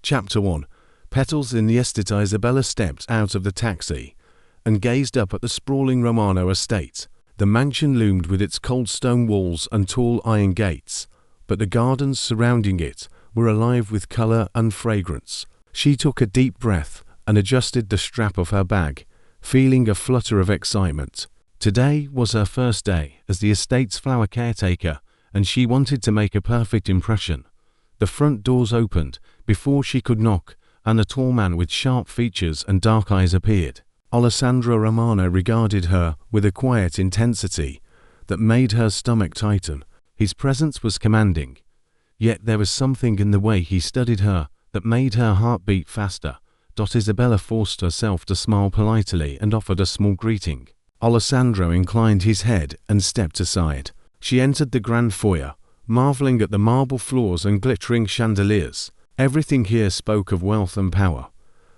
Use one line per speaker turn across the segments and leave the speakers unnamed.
Chapter 1. Petals in the estate. Isabella stepped out of the taxi and gazed up at the sprawling Romano estate. The mansion loomed with its cold stone walls and tall iron gates, but the gardens surrounding it were alive with color and fragrance. She took a deep breath and adjusted the strap of her bag, feeling a flutter of excitement. Today was her first day as the estate's flower caretaker, and she wanted to make a perfect impression. The front doors opened before she could knock, and a tall man with sharp features and dark eyes appeared. Alessandro Romano regarded her with a quiet intensity that made her stomach tighten. His presence was commanding, yet there was something in the way he studied her that made her heart beat faster. Isabella forced herself to smile politely and offered a small greeting. Alessandro inclined his head and stepped aside. She entered the grand foyer, marveling at the marble floors and glittering chandeliers. Everything here spoke of wealth and power,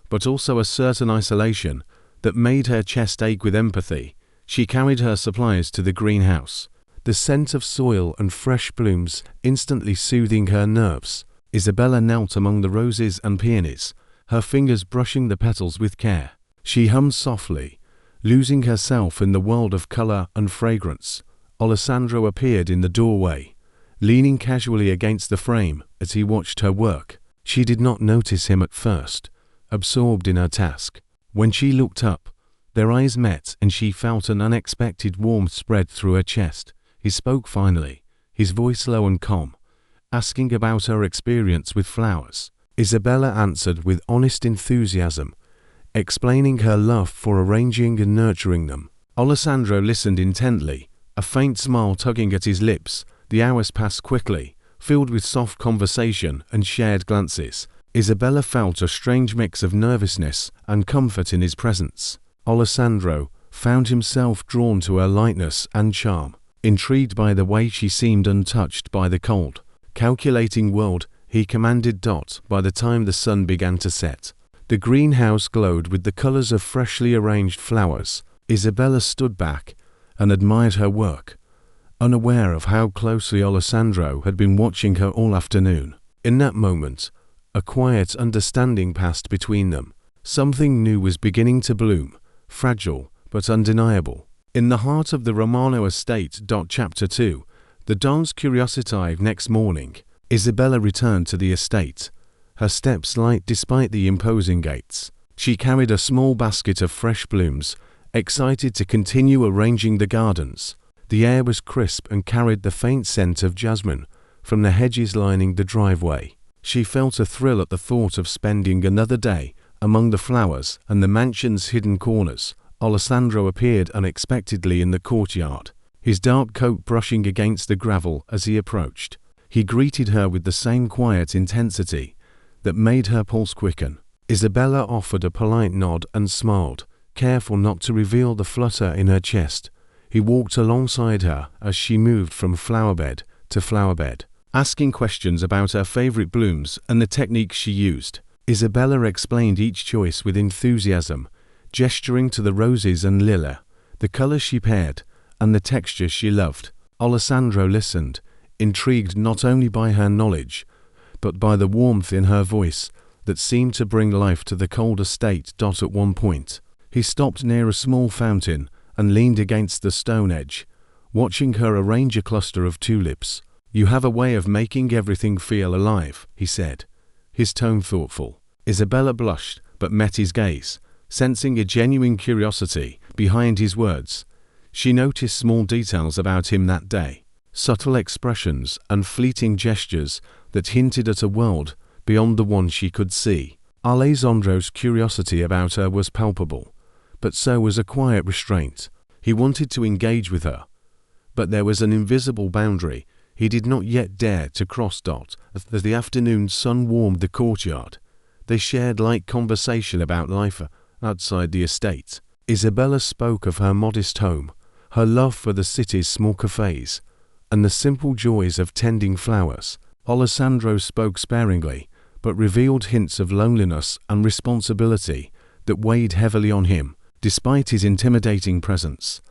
but also a certain isolation that made her chest ache with empathy. She carried her supplies to the greenhouse, the scent of soil and fresh blooms instantly soothing her nerves. Isabella knelt among the roses and peonies, her fingers brushing the petals with care. She hummed softly, losing herself in the world of color and fragrance. Alessandro appeared in the doorway, leaning casually against the frame as he watched her work. She did not notice him at first, absorbed in her task. When she looked up, their eyes met and she felt an unexpected warmth spread through her chest. He spoke finally, his voice low and calm, asking about her experience with flowers. Isabella answered with honest enthusiasm, explaining her love for arranging and nurturing them. Alessandro listened intently, a faint smile tugging at his lips. The hours passed quickly, filled with soft conversation and shared glances. Isabella felt a strange mix of nervousness and comfort in his presence. Alessandro found himself drawn to her lightness and charm, intrigued by the way she seemed untouched by the cold, calculating world he commanded. By the time the sun began to set, the greenhouse glowed with the colors of freshly arranged flowers. Isabella stood back and admired her work, unaware of how closely Alessandro had been watching her all afternoon. In that moment, a quiet understanding passed between them. Something new was beginning to bloom, fragile but undeniable. In the heart of the Romano estate. Chapter 2. The dawn's curiosity. Next morning, Isabella returned to the estate, her steps light despite the imposing gates. She carried a small basket of fresh blooms, excited to continue arranging the gardens. The air was crisp and carried the faint scent of jasmine from the hedges lining the driveway. She felt a thrill at the thought of spending another day among the flowers and the mansion's hidden corners. Alessandro appeared unexpectedly in the courtyard, his dark coat brushing against the gravel as he approached. He greeted her with the same quiet intensity that made her pulse quicken. Isabella offered a polite nod and smiled, careful not to reveal the flutter in her chest. He walked alongside her as she moved from flowerbed to flowerbed, asking questions about her favorite blooms and the techniques she used. Isabella explained each choice with enthusiasm, gesturing to the roses and lilac, the colors she paired, and the textures she loved. Alessandro listened, intrigued not only by her knowledge, but by the warmth in her voice that seemed to bring life to the cold estate. At one point, he stopped near a small fountain and leaned against the stone edge, watching her arrange a cluster of tulips. "You have a way of making everything feel alive," he said, his tone thoughtful. Isabella blushed but met his gaze, sensing a genuine curiosity behind his words. She noticed small details about him that day, subtle expressions and fleeting gestures that hinted at a world beyond the one she could see. Alessandro's curiosity about her was palpable, but so was a quiet restraint. He wanted to engage with her, but there was an invisible boundary he did not yet dare to cross. As the afternoon sun warmed the courtyard, they shared light conversation about life outside the estate. Isabella spoke of her modest home, her love for the city's small cafes, and the simple joys of tending flowers. Alessandro spoke sparingly, but revealed hints of loneliness and responsibility that weighed heavily on him. Despite his intimidating presence,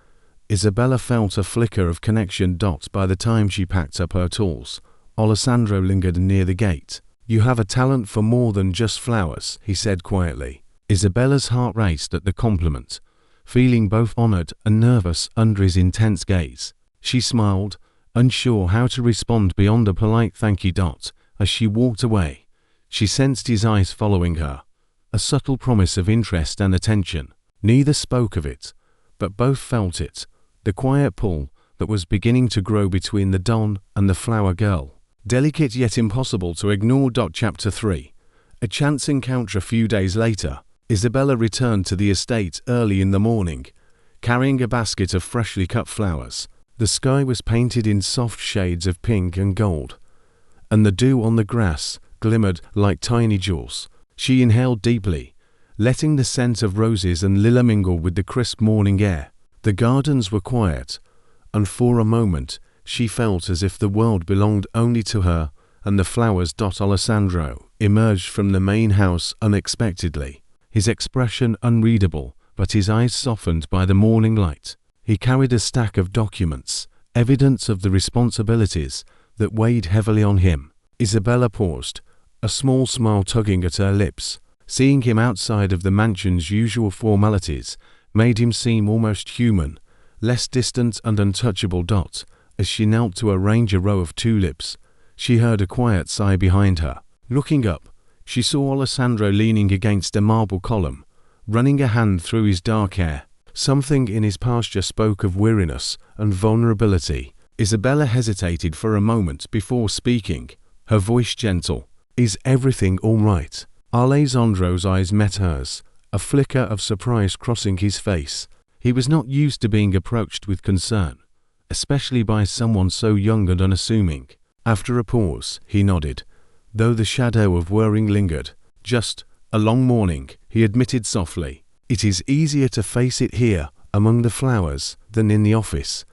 Isabella felt a flicker of connection. By the time she packed up her tools, Alessandro lingered near the gate, "You have a talent for more than just flowers," he said quietly. Isabella's heart raced at the compliment, feeling both honored and nervous under his intense gaze. She smiled, unsure how to respond beyond a polite thank you. As she walked away, she sensed his eyes following her, a subtle promise of interest and attention. Neither spoke of it, but both felt it, the quiet pull that was beginning to grow between the Don and the flower girl. Delicate yet impossible to ignore. Chapter 3. A chance encounter. A few days later, Isabella returned to the estate early in the morning, carrying a basket of freshly cut flowers. The sky was painted in soft shades of pink and gold, and the dew on the grass glimmered like tiny jewels. She inhaled deeply, letting the scent of roses and lilac mingle with the crisp morning air. The gardens were quiet, and for a moment she felt as if the world belonged only to her and the flowers. Alessandro emerged from the main house unexpectedly, his expression unreadable, but his eyes softened by the morning light. He carried a stack of documents, evidence of the responsibilities that weighed heavily on him. Isabella paused, a small smile tugging at her lips. Seeing him outside of the mansion's usual formalities made him seem almost human, less distant and untouchable. As she knelt to arrange a row of tulips, she heard a quiet sigh behind her. Looking up, she saw Alessandro leaning against a marble column, running a hand through his dark hair. Something in his posture spoke of weariness and vulnerability. Isabella hesitated for a moment before speaking, her voice gentle. "Is everything all right?" Alessandro's eyes met hers, a flicker of surprise crossing his face. He was not used to being approached with concern, especially by someone so young and unassuming. After a pause, he nodded, though the shadow of worrying lingered. "Just a long morning," he admitted softly. "It is easier to face it here, among the flowers, than in the office."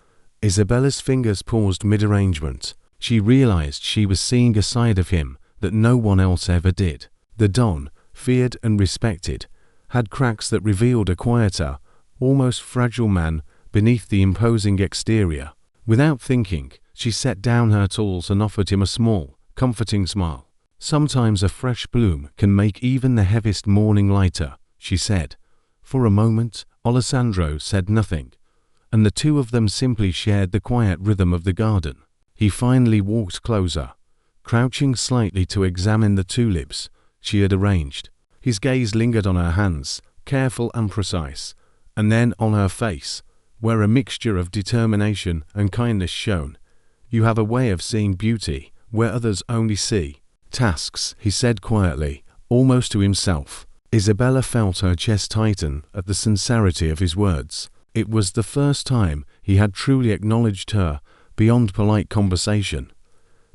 Isabella's fingers paused mid-arrangement. She realized she was seeing a side of him that no one else ever did. The Don, feared and respected, had cracks that revealed a quieter, almost fragile man beneath the imposing exterior. Without thinking, she set down her tools and offered him a small, comforting smile. "Sometimes a fresh bloom can make even the heaviest morning lighter," she said. For a moment, Alessandro said nothing, and the two of them simply shared the quiet rhythm of the garden. He finally walked closer, crouching slightly to examine the tulips she had arranged. His gaze lingered on her hands, careful and precise, and then on her face, where a mixture of determination and kindness shone. "You have a way of seeing beauty where others only see tasks," he said quietly, almost to himself. Isabella felt her chest tighten at the sincerity of his words. It was the first time he had truly acknowledged her beyond polite conversation.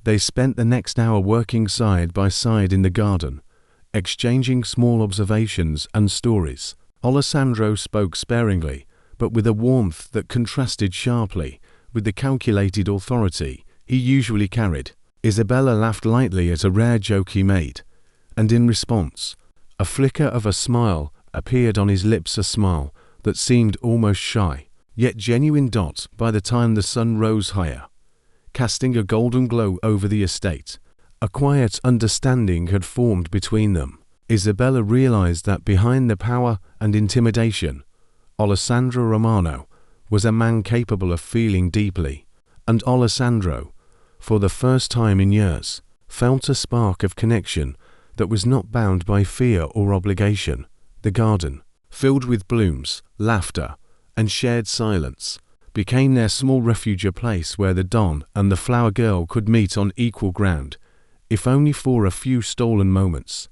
They spent the next hour working side by side in the garden, exchanging small observations and stories. Alessandro spoke sparingly, but with a warmth that contrasted sharply with the calculated authority he usually carried. Isabella laughed lightly at a rare joke he made, and in response, a flicker of a smile appeared on his lips, a smile that seemed almost shy, yet genuine. By the time the sun rose higher, casting a golden glow over the estate, a quiet understanding had formed between them. Isabella realized that behind the power and intimidation, Alessandro Romano was a man capable of feeling deeply, and Alessandro, for the first time in years, felt a spark of connection that was not bound by fear or obligation. The garden, filled with blooms, laughter, and shared silence, became their small refuge, a place where the Don and the flower girl could meet on equal ground, if only for a few stolen moments.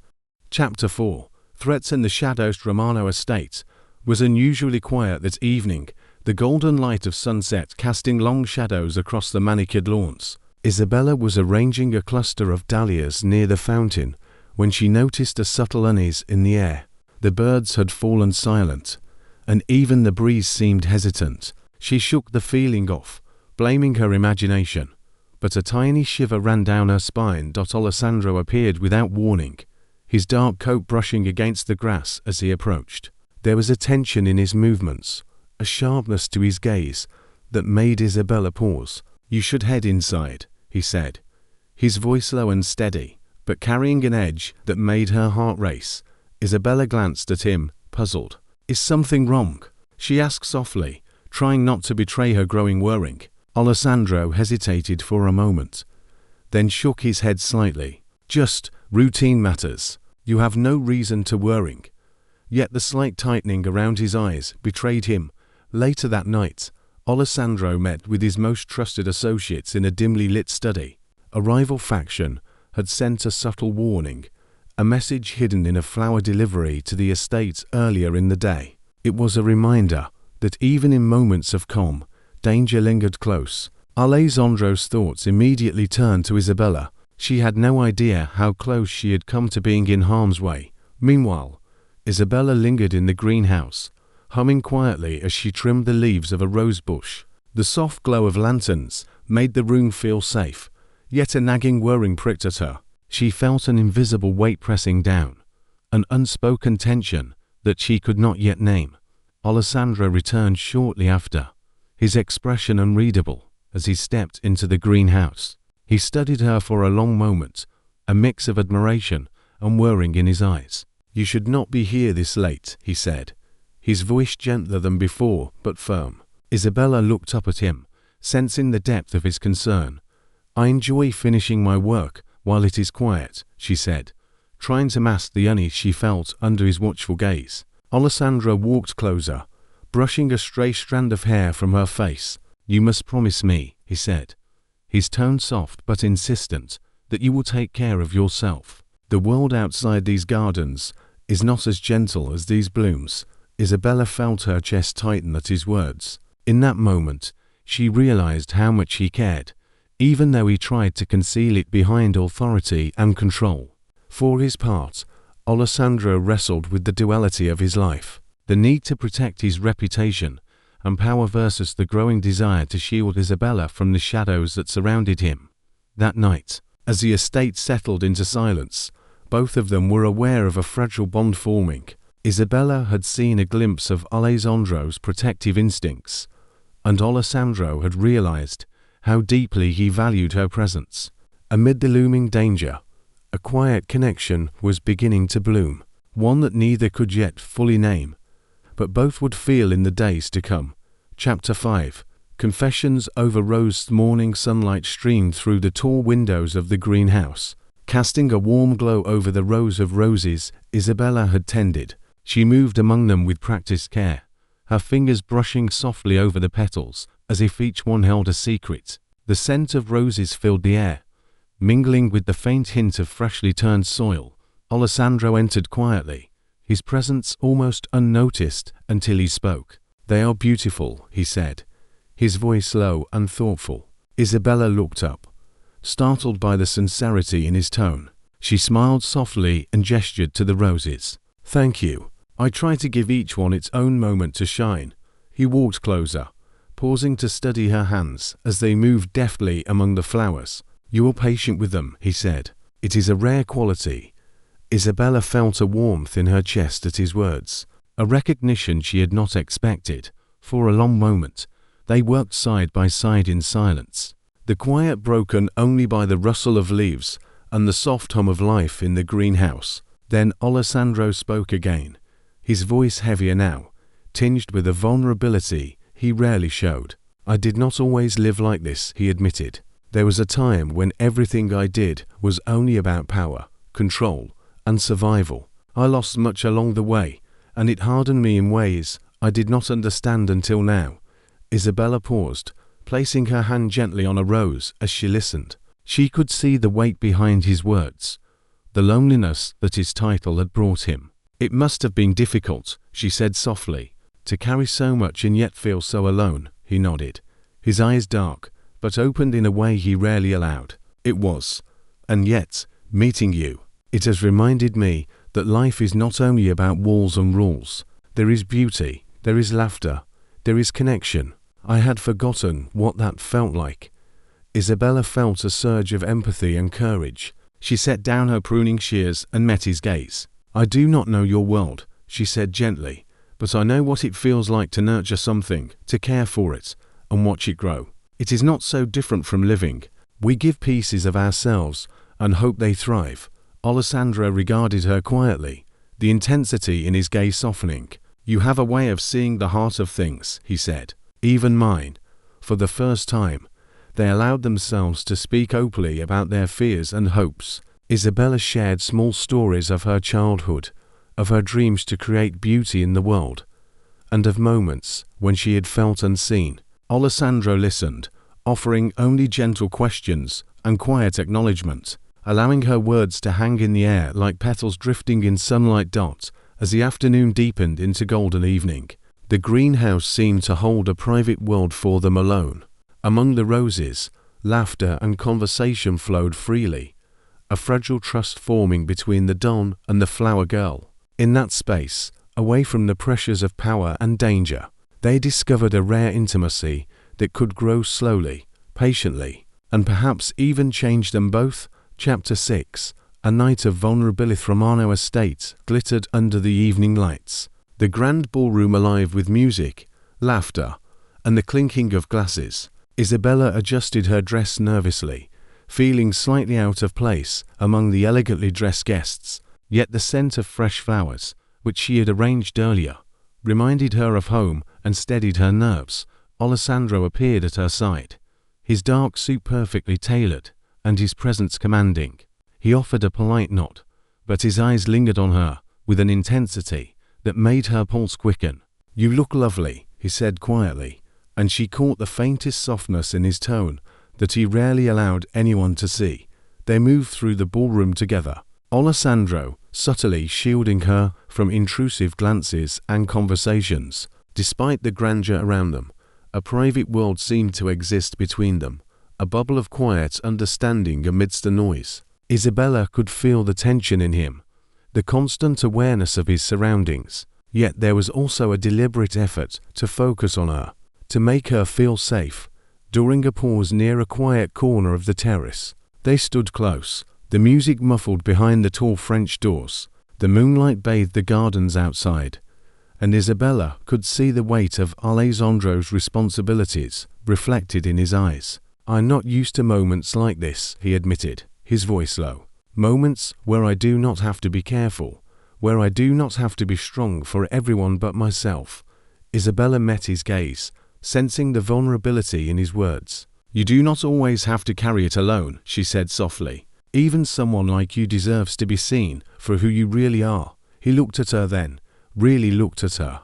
Chapter 4. Threats in the Shadows. Romano estate was unusually quiet that evening, the golden light of sunset casting long shadows across the manicured lawns. Isabella was arranging a cluster of dahlias near the fountain when she noticed a subtle unease in the air. The birds had fallen silent, and even the breeze seemed hesitant. She shook the feeling off, blaming her imagination, but a tiny shiver ran down her spine. Alessandro appeared without warning, his dark coat brushing against the grass as he approached. There was a tension in his movements, a sharpness to his gaze that made Isabella pause. "You should head inside," he said, his voice low and steady, but carrying an edge that made her heart race. Isabella glanced at him, puzzled. "Is something wrong?" she asked softly, trying not to betray her growing worrying. Alessandro hesitated for a moment, then shook his head slightly. "Just routine matters. You have no reason to worry." Yet the slight tightening around his eyes betrayed him. Later that night, Alessandro met with his most trusted associates in a dimly lit study. A rival faction had sent a subtle warning, a message hidden in a flower delivery to the estate earlier in the day. It was a reminder that even in moments of calm, danger lingered close. Alessandro's thoughts immediately turned to Isabella. She had no idea how close she had come to being in harm's way. Meanwhile, Isabella lingered in the greenhouse, humming quietly as she trimmed the leaves of a rose bush. The soft glow of lanterns made the room feel safe, yet a nagging worrying pricked at her. She felt an invisible weight pressing down, an unspoken tension that she could not yet name. Alessandro returned shortly after, his expression unreadable as he stepped into the greenhouse. He studied her for a long moment, a mix of admiration and worrying in his eyes. "You should not be here this late," he said, his voice gentler than before but firm. Isabella looked up at him, sensing the depth of his concern. "I enjoy finishing my work while it is quiet," she said, trying to mask the unease she felt under his watchful gaze. Alessandro walked closer, brushing a stray strand of hair from her face. "You must promise me," he said, his tone soft but insistent, "that you will take care of yourself. The world outside these gardens is not as gentle as these blooms." Isabella felt her chest tighten at his words. In that moment, she realized how much he cared, even though he tried to conceal it behind authority and control. For his part, Alessandro wrestled with the duality of his life, the need to protect his reputation and power versus the growing desire to shield Isabella from the shadows that surrounded him. That night, as the estate settled into silence, both of them were aware of a fragile bond forming. Isabella had seen a glimpse of Alessandro's protective instincts, and Alessandro had realized how deeply he valued her presence. Amid the looming danger, a quiet connection was beginning to bloom, one that neither could yet fully name, but both would feel in the days to come. Chapter 5. Confessions. Over rose morning sunlight streamed through the tall windows of the greenhouse, casting a warm glow over the rows of roses Isabella had tended. She moved among them with practiced care, her fingers brushing softly over the petals, as if each one held a secret. The scent of roses filled the air, mingling with the faint hint of freshly turned soil. Alessandro entered quietly, his presence almost unnoticed until he spoke. "They are beautiful," he said, his voice low and thoughtful. Isabella looked up, startled by the sincerity in his tone. She smiled softly and gestured to the roses. "Thank you. I try to give each one its own moment to shine." He walked closer, pausing to study her hands as they moved deftly among the flowers. "You are patient with them," he said. "It is a rare quality." Isabella felt a warmth in her chest at his words, a recognition she had not expected. For a long moment, they worked side by side in silence, the quiet broken only by the rustle of leaves and the soft hum of life in the greenhouse. Then Alessandro spoke again, his voice heavier now, tinged with a vulnerability he rarely showed. "I did not always live like this," he admitted. "There was a time when everything I did was only about power, control, and survival. I lost much along the way, and it hardened me in ways I did not understand until now." Isabella paused, placing her hand gently on a rose as she listened. She could see the weight behind his words, the loneliness that his title had brought him. "It must have been difficult," she said softly, "to carry so much and yet feel so alone." He nodded, his eyes dark, but opened in a way he rarely allowed. "It was. And yet, meeting you, it has reminded me that life is not only about walls and rules. There is beauty, there is laughter, there is connection." I had forgotten what that felt like. Isabella felt a surge of empathy and courage. She set down her pruning shears and met his gaze. "I do not know your world," she said gently, "but I know what it feels like to nurture something, to care for it, and watch it grow. It is not so different from living. We give pieces of ourselves and hope they thrive, Alessandro regarded her quietly, the intensity in his gaze softening. "You have a way of seeing the heart of things," he said. "Even mine." For the first time, they allowed themselves to speak openly about their fears and hopes. Isabella shared small stories of her childhood, of her dreams to create beauty in the world, and of moments when she had felt unseen. Alessandro listened, offering only gentle questions and quiet acknowledgement, allowing her words to hang in the air like petals drifting in sunlight dots as the afternoon deepened into golden evening. The greenhouse seemed to hold a private world for them alone. Among the roses, laughter and conversation flowed freely, a fragile trust forming between the Don and the flower girl. In that space, away from the pressures of power and danger, they discovered a rare intimacy that could grow slowly, patiently, and perhaps even change them both. Chapter 6. A night of vulnerability. Romano Estate glittered under the evening lights, the grand ballroom alive with music, laughter, and the clinking of glasses. Isabella adjusted her dress nervously, feeling slightly out of place among the elegantly dressed guests, yet the scent of fresh flowers, which she had arranged earlier, reminded her of home and steadied her nerves. Alessandro appeared at her side, his dark suit perfectly tailored, and his presence commanding. He offered a polite nod, but his eyes lingered on her with an intensity that made her pulse quicken. "You look lovely," he said quietly, and she caught the faintest softness in his tone that he rarely allowed anyone to see. They moved through the ballroom together, Alessandro subtly shielding her from intrusive glances and conversations. Despite the grandeur around them, a private world seemed to exist between them, a bubble of quiet understanding amidst the noise. Isabella could feel the tension in him, the constant awareness of his surroundings, yet there was also a deliberate effort to focus on her, to make her feel safe. During a pause near a quiet corner of the terrace, they stood close, the music muffled behind the tall French doors. The moonlight bathed the gardens outside, and Isabella could see the weight of Alessandro's responsibilities reflected in his eyes. "I'm not used to moments like this," he admitted, his voice low. "Moments where I do not have to be careful, where I do not have to be strong for everyone but myself." Isabella met his gaze, sensing the vulnerability in his words. "You do not always have to carry it alone," she said softly. "Even someone like you deserves to be seen for who you really are." He looked at her then, really looked at her,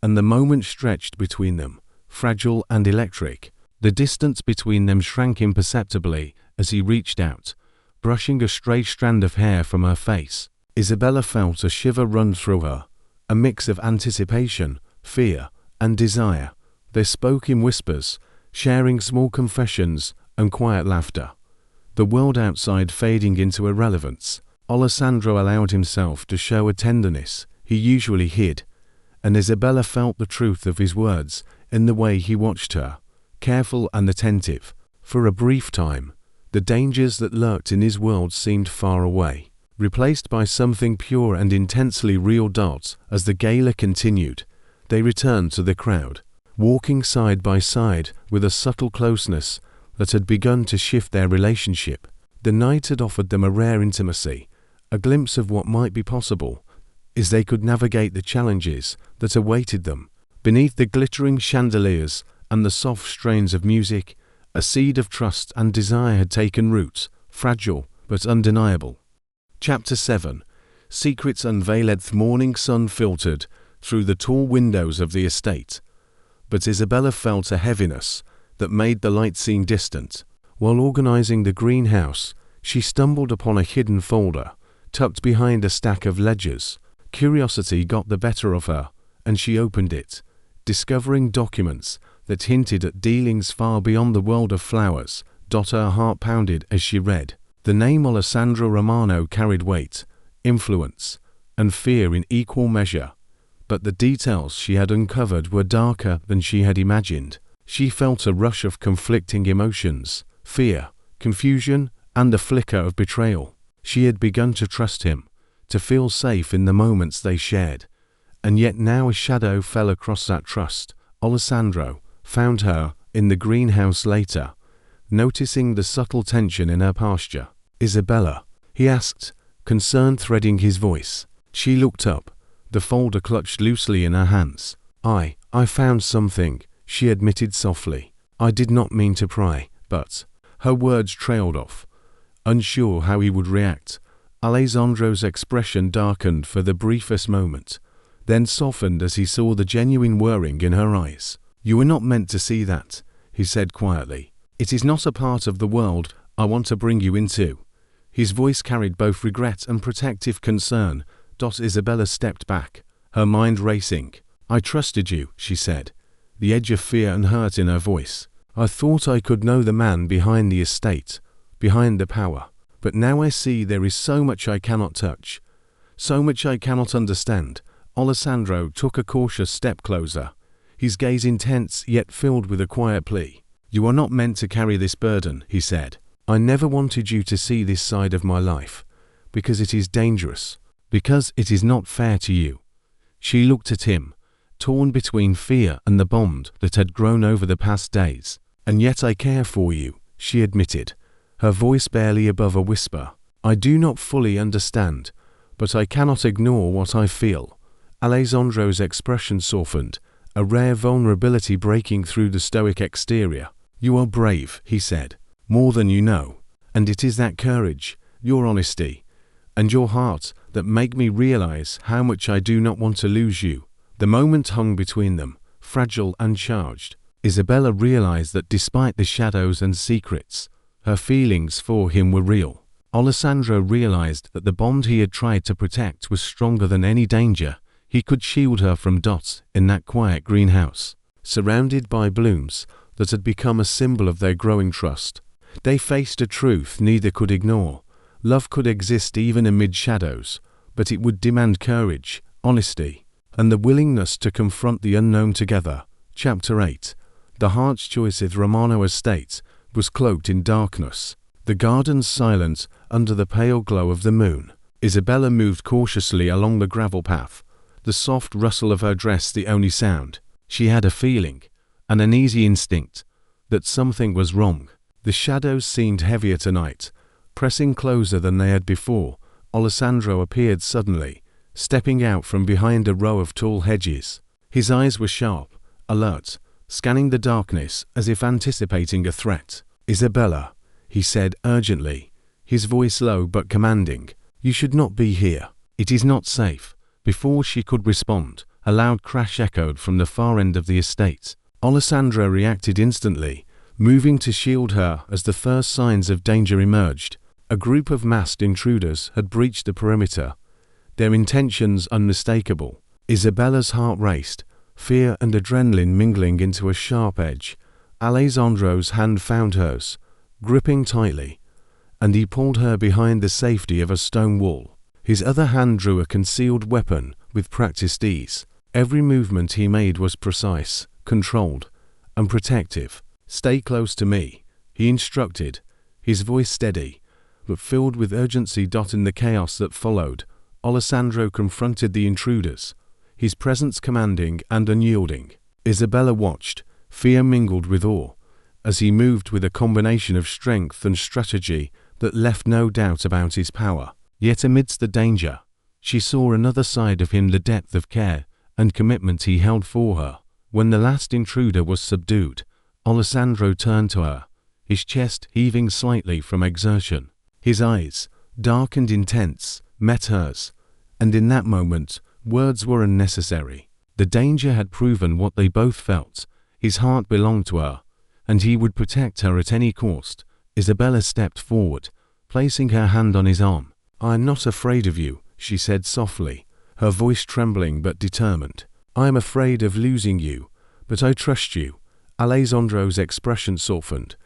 and the moment stretched between them, fragile and electric. The distance between them shrank imperceptibly as he reached out, brushing a stray strand of hair from her face. Isabella felt a shiver run through her, a mix of anticipation, fear, and desire. They spoke in whispers, sharing small confessions and quiet laughter, the world outside fading into irrelevance. Alessandro allowed himself to show a tenderness he usually hid, and Isabella felt the truth of his words in the way he watched her, careful and attentive. For a brief time, the dangers that lurked in his world seemed far away, replaced by something pure and intensely real. As the gala continued, they returned to the crowd, walking side by side with a subtle closeness that had begun to shift their relationship. The night had offered them a rare intimacy, a glimpse of what might be possible as they could navigate the challenges that awaited them. Beneath the glittering chandeliers and the soft strains of music, a seed of trust and desire had taken root, fragile but undeniable. Chapter 7. Secrets unveiled. The morning sun filtered through the tall windows of the estate, but Isabella felt a heaviness that made the light seem distant. While organizing the greenhouse, she stumbled upon a hidden folder, tucked behind a stack of ledgers. Curiosity got the better of her, and she opened it, discovering documents that hinted at dealings far beyond the world of flowers. Her heart pounded as she read. The name Alessandro Romano carried weight, influence, and fear in equal measure, but the details she had uncovered were darker than she had imagined. She felt a rush of conflicting emotions, fear, confusion, and a flicker of betrayal. She had begun to trust him, to feel safe in the moments they shared, and yet now a shadow fell across that trust. Alessandro found her in the greenhouse later, noticing the subtle tension in her posture. "Isabella," he asked, concern threading his voice. She looked up, the folder clutched loosely in her hands. I found something, she admitted softly. I did not mean to pry, but… Her words trailed off. Unsure how he would react, Alessandro's expression darkened for the briefest moment, then softened as he saw the genuine worrying in her eyes. You were not meant to see that, he said quietly. It is not a part of the world I want to bring you into. His voice carried both regret and protective concern. Isabella stepped back, her mind racing. I trusted you, she said, the edge of fear and hurt in her voice. I thought I could know the man behind the estate, behind the power. But now I see there is so much I cannot touch, so much I cannot understand. Alessandro took a cautious step closer, his gaze intense yet filled with a quiet plea. You are not meant to carry this burden, he said. I never wanted you to see this side of my life, because it is dangerous, because it is not fair to you. She looked at him, torn between fear and the bond that had grown over the past days. And yet I care for you, she admitted, her voice barely above a whisper. I do not fully understand, but I cannot ignore what I feel. Alessandro's expression softened, a rare vulnerability breaking through the stoic exterior. You are brave, he said, more than you know, and it is that courage, your honesty, and your heart that make me realize how much I do not want to lose you. The moment hung between them, fragile and charged. Isabella realized that despite the shadows and secrets, her feelings for him were real. Alessandro realized that the bond he had tried to protect was stronger than any danger he could shield her from. In that quiet greenhouse, surrounded by blooms that had become a symbol of their growing trust, they faced a truth neither could ignore. Love could exist even amid shadows, but it would demand courage, honesty, and the willingness to confront the unknown together. Chapter 8. The heart's choice of Romano estate was cloaked in darkness, the gardens silent under the pale glow of the moon. Isabella moved cautiously along the gravel path, the soft rustle of her dress the only sound. She had a feeling, an uneasy instinct, that something was wrong. The shadows seemed heavier tonight, pressing closer than they had before. Alessandro appeared suddenly, stepping out from behind a row of tall hedges. His eyes were sharp, alert, scanning the darkness as if anticipating a threat. Isabella, he said urgently, his voice low but commanding, you should not be here. It is not safe. Before she could respond, a loud crash echoed from the far end of the estate. Alessandro reacted instantly, moving to shield her as the first signs of danger emerged. A group of masked intruders had breached the perimeter, their intentions unmistakable. Isabella's heart raced, fear and adrenaline mingling into a sharp edge. Alessandro's hand found hers, gripping tightly, and he pulled her behind the safety of a stone wall. His other hand drew a concealed weapon with practiced ease. Every movement he made was precise, controlled, and protective. Stay close to me, he instructed, his voice steady, but filled with urgency. In the chaos that followed, Alessandro confronted the intruders, his presence commanding and unyielding. Isabella watched, fear mingled with awe, as he moved with a combination of strength and strategy that left no doubt about his power. Yet amidst the danger, she saw another side of him, the depth of care and commitment he held for her. When the last intruder was subdued, Alessandro turned to her, his chest heaving slightly from exertion. His eyes, dark and intense, met hers, and in that moment, words were unnecessary. The danger had proven what they both felt. His heart belonged to her, and he would protect her at any cost. Isabella stepped forward, placing her hand on his arm. I am not afraid of you, she said softly, her voice trembling but determined. I am afraid of losing you, but I trust you. Alessandro's expression softened,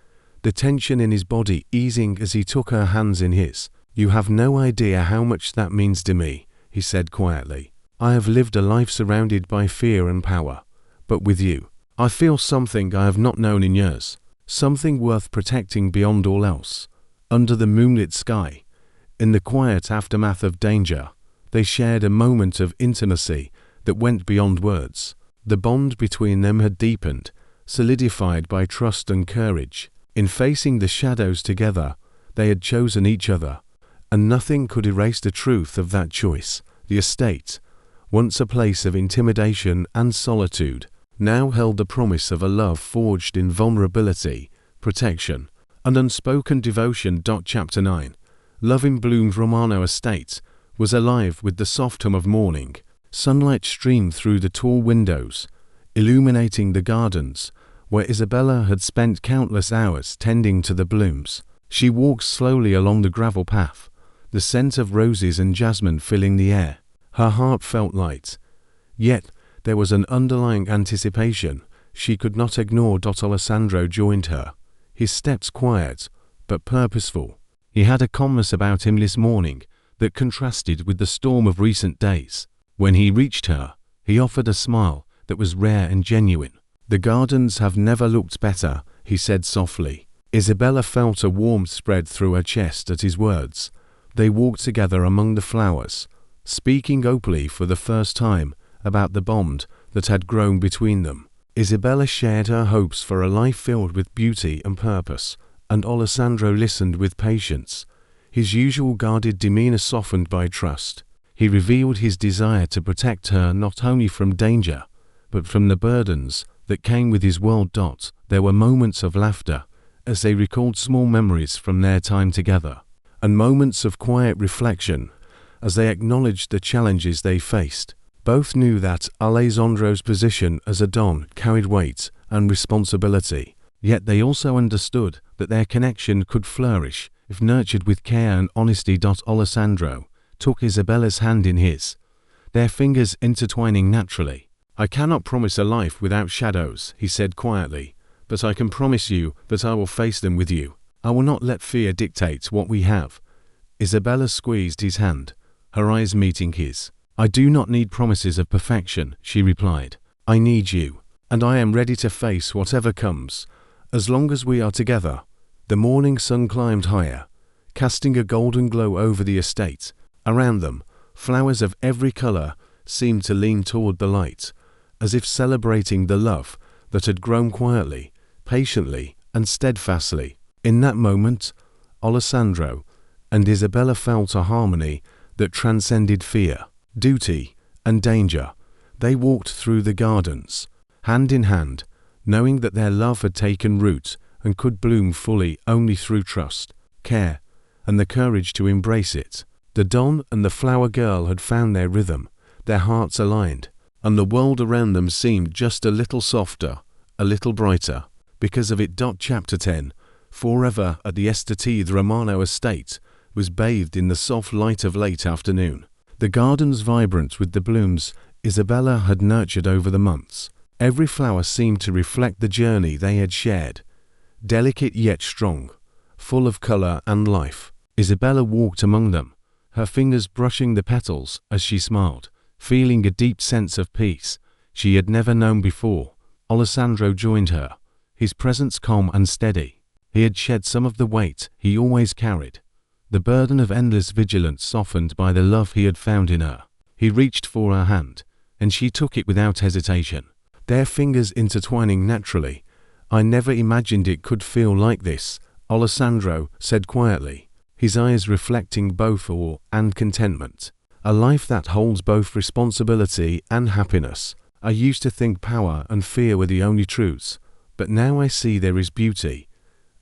the tension in his body easing as he took her hands in his. You have no idea how much that means to me, he said quietly. I have lived a life surrounded by fear and power, but with you, I feel something I have not known in years, something worth protecting beyond all else. Under the moonlit sky, in the quiet aftermath of danger, they shared a moment of intimacy that went beyond words. The bond between them had deepened, solidified by trust and courage. In facing the shadows together, they had chosen each other, and nothing could erase the truth of that choice. The estate, once a place of intimidation and solitude, now held the promise of a love forged in vulnerability, protection, and unspoken devotion. Chapter 9. Love in Bloom's Romano estate was alive with the soft hum of morning. Sunlight streamed through the tall windows, illuminating the gardens, where Isabella had spent countless hours tending to the blooms. She walked slowly along the gravel path, the scent of roses and jasmine filling the air. Her heart felt light, yet there was an underlying anticipation she could not ignore. Alessandro joined her, his steps quiet but purposeful. He had a calmness about him this morning that contrasted with the storm of recent days. When he reached her, he offered a smile that was rare and genuine. "The gardens have never looked better," he said softly. Isabella felt a warmth spread through her chest at his words. They walked together among the flowers, speaking openly for the first time about the bond that had grown between them. Isabella shared her hopes for a life filled with beauty and purpose, and Alessandro listened with patience, his usual guarded demeanor softened by trust. He revealed his desire to protect her not only from danger, but from the burdens that came with his world. There were moments of laughter as they recalled small memories from their time together, and moments of quiet reflection as they acknowledged the challenges they faced. Both knew that Alessandro's position as a don carried weight and responsibility, yet they also understood that their connection could flourish if nurtured with care and honesty. Alessandro took Isabella's hand in his, their fingers intertwining naturally. "I cannot promise a life without shadows," he said quietly, "but I can promise you that I will face them with you. I will not let fear dictate what we have." Isabella squeezed his hand, her eyes meeting his. "I do not need promises of perfection," she replied. "I need you, and I am ready to face whatever comes, as long as we are together." The morning sun climbed higher, casting a golden glow over the estate. Around them, flowers of every color seemed to lean toward the light, as if celebrating the love that had grown quietly, patiently, and steadfastly. In that moment, Alessandro and Isabella felt a harmony that transcended fear, duty, and danger. They walked through the gardens, hand in hand, knowing that their love had taken root and could bloom fully only through trust, care, and the courage to embrace it. The Don and the flower girl had found their rhythm, their hearts aligned, and the world around them seemed just a little softer, a little brighter, because of it. Chapter 10. Forever at the BSD&x Romano estate was bathed in the soft light of late afternoon. The gardens vibrant with the blooms Isabella had nurtured over the months. Every flower seemed to reflect the journey they had shared, delicate yet strong, full of color and life. Isabella walked among them, her fingers brushing the petals as she smiled, feeling a deep sense of peace she had never known before. Alessandro joined her, his presence calm and steady. He had shed some of the weight he always carried, the burden of endless vigilance softened by the love he had found in her. He reached for her hand, and she took it without hesitation, their fingers intertwining naturally. "I never imagined it could feel like this," Alessandro said quietly, his eyes reflecting both awe and contentment. "A life that holds both responsibility and happiness. I used to think power and fear were the only truths, but now I see there is beauty,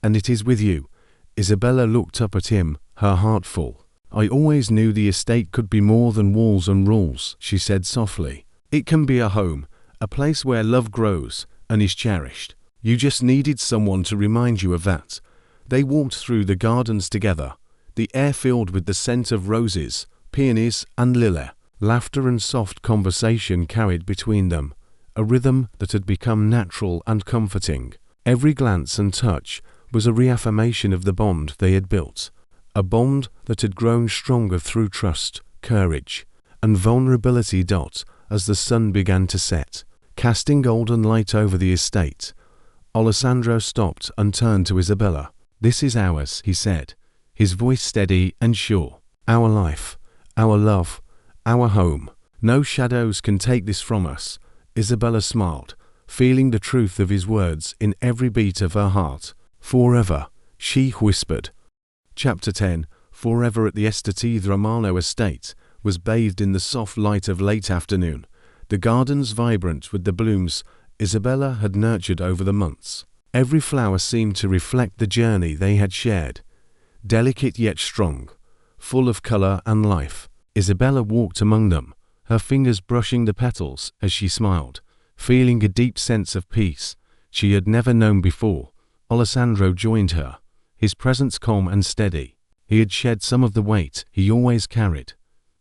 and it is with you." Isabella looked up at him, her heart full. "I always knew the estate could be more than walls and rules," she said softly. "It can be a home, a place where love grows and is cherished. You just needed someone to remind you of that." They walked through the gardens together, the air filled with the scent of roses, peonies, and lilac. Laughter and soft conversation carried between them, a rhythm that had become natural and comforting. Every glance and touch was a reaffirmation of the bond they had built, a bond that had grown stronger through trust, courage, and vulnerability. As the sun began to set, casting golden light over the estate, Alessandro stopped and turned to Isabella. "This is ours," he said, his voice steady and sure. "Our life, our love, our home. No shadows can take this from us." Isabella smiled, feeling the truth of his words in every beat of her heart. "Forever," she whispered. Chapter 10. forever at the Estate Romano estate, was bathed in the soft light of late afternoon, the gardens vibrant with the blooms Isabella had nurtured over the months. Every flower seemed to reflect the journey they had shared, delicate yet strong, full of color and life. Isabella walked among them, her fingers brushing the petals as she smiled, feeling a deep sense of peace she had never known before. Alessandro joined her, his presence calm and steady. He had shed some of the weight he always carried,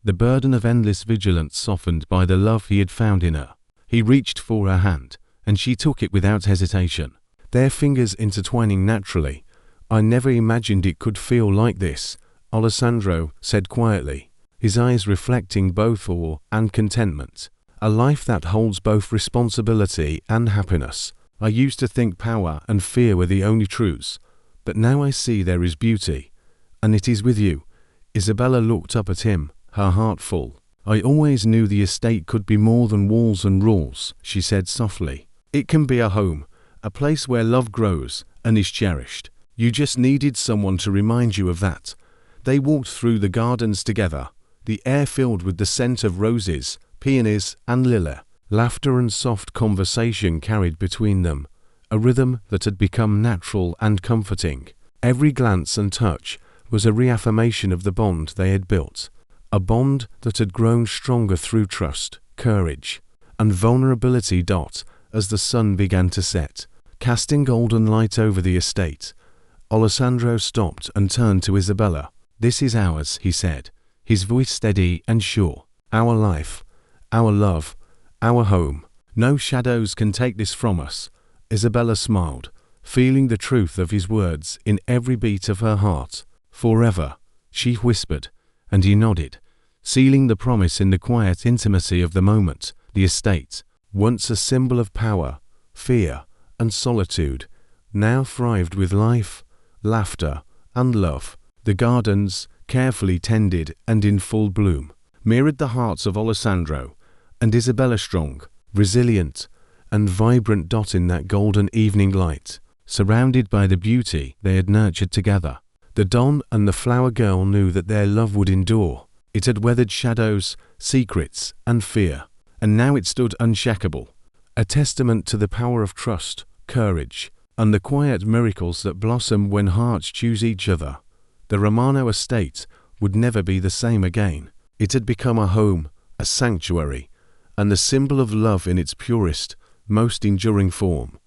the burden of endless vigilance softened by the love he had found in her. He reached for her hand, and she took it without hesitation, their fingers intertwining naturally. "I never imagined it could feel like this," Alessandro said quietly, his eyes reflecting both awe and contentment. "A life that holds both responsibility and happiness. I used to think power and fear were the only truths, but now I see there is beauty, and it is with you." Isabella looked up at him, her heart full. "I always knew the estate could be more than walls and rules," she said softly. "It can be a home, a place where love grows and is cherished. You just needed someone to remind you of that." They walked through the gardens together, the air filled with the scent of roses, peonies, and lilac. Laughter and soft conversation carried between them, a rhythm that had become natural and comforting. Every glance and touch was a reaffirmation of the bond they had built, a bond that had grown stronger through trust, courage, and vulnerability. As the sun began to set, casting golden light over the estate, Alessandro stopped and turned to Isabella. "This is ours," he said, his voice steady and sure. "Our life, our love, our home. No shadows can take this from us." Isabella smiled, feeling the truth of his words in every beat of her heart. "Forever," she whispered, and he nodded, sealing the promise in the quiet intimacy of the moment. The estate, once a symbol of power, fear, and solitude, now thrived with life, laughter, and love. The gardens, carefully tended and in full bloom, mirrored the hearts of Alessandro and Isabella, strong, resilient, and vibrant in that golden evening light, surrounded by the beauty they had nurtured together. The Don and the flower girl knew that their love would endure. It had weathered shadows, secrets, and fear, and now it stood unshakable, a testament to the power of trust, courage, and the quiet miracles that blossom when hearts choose each other. The Romano estate would never be the same again. It had become a home, a sanctuary, and the symbol of love in its purest, most enduring form.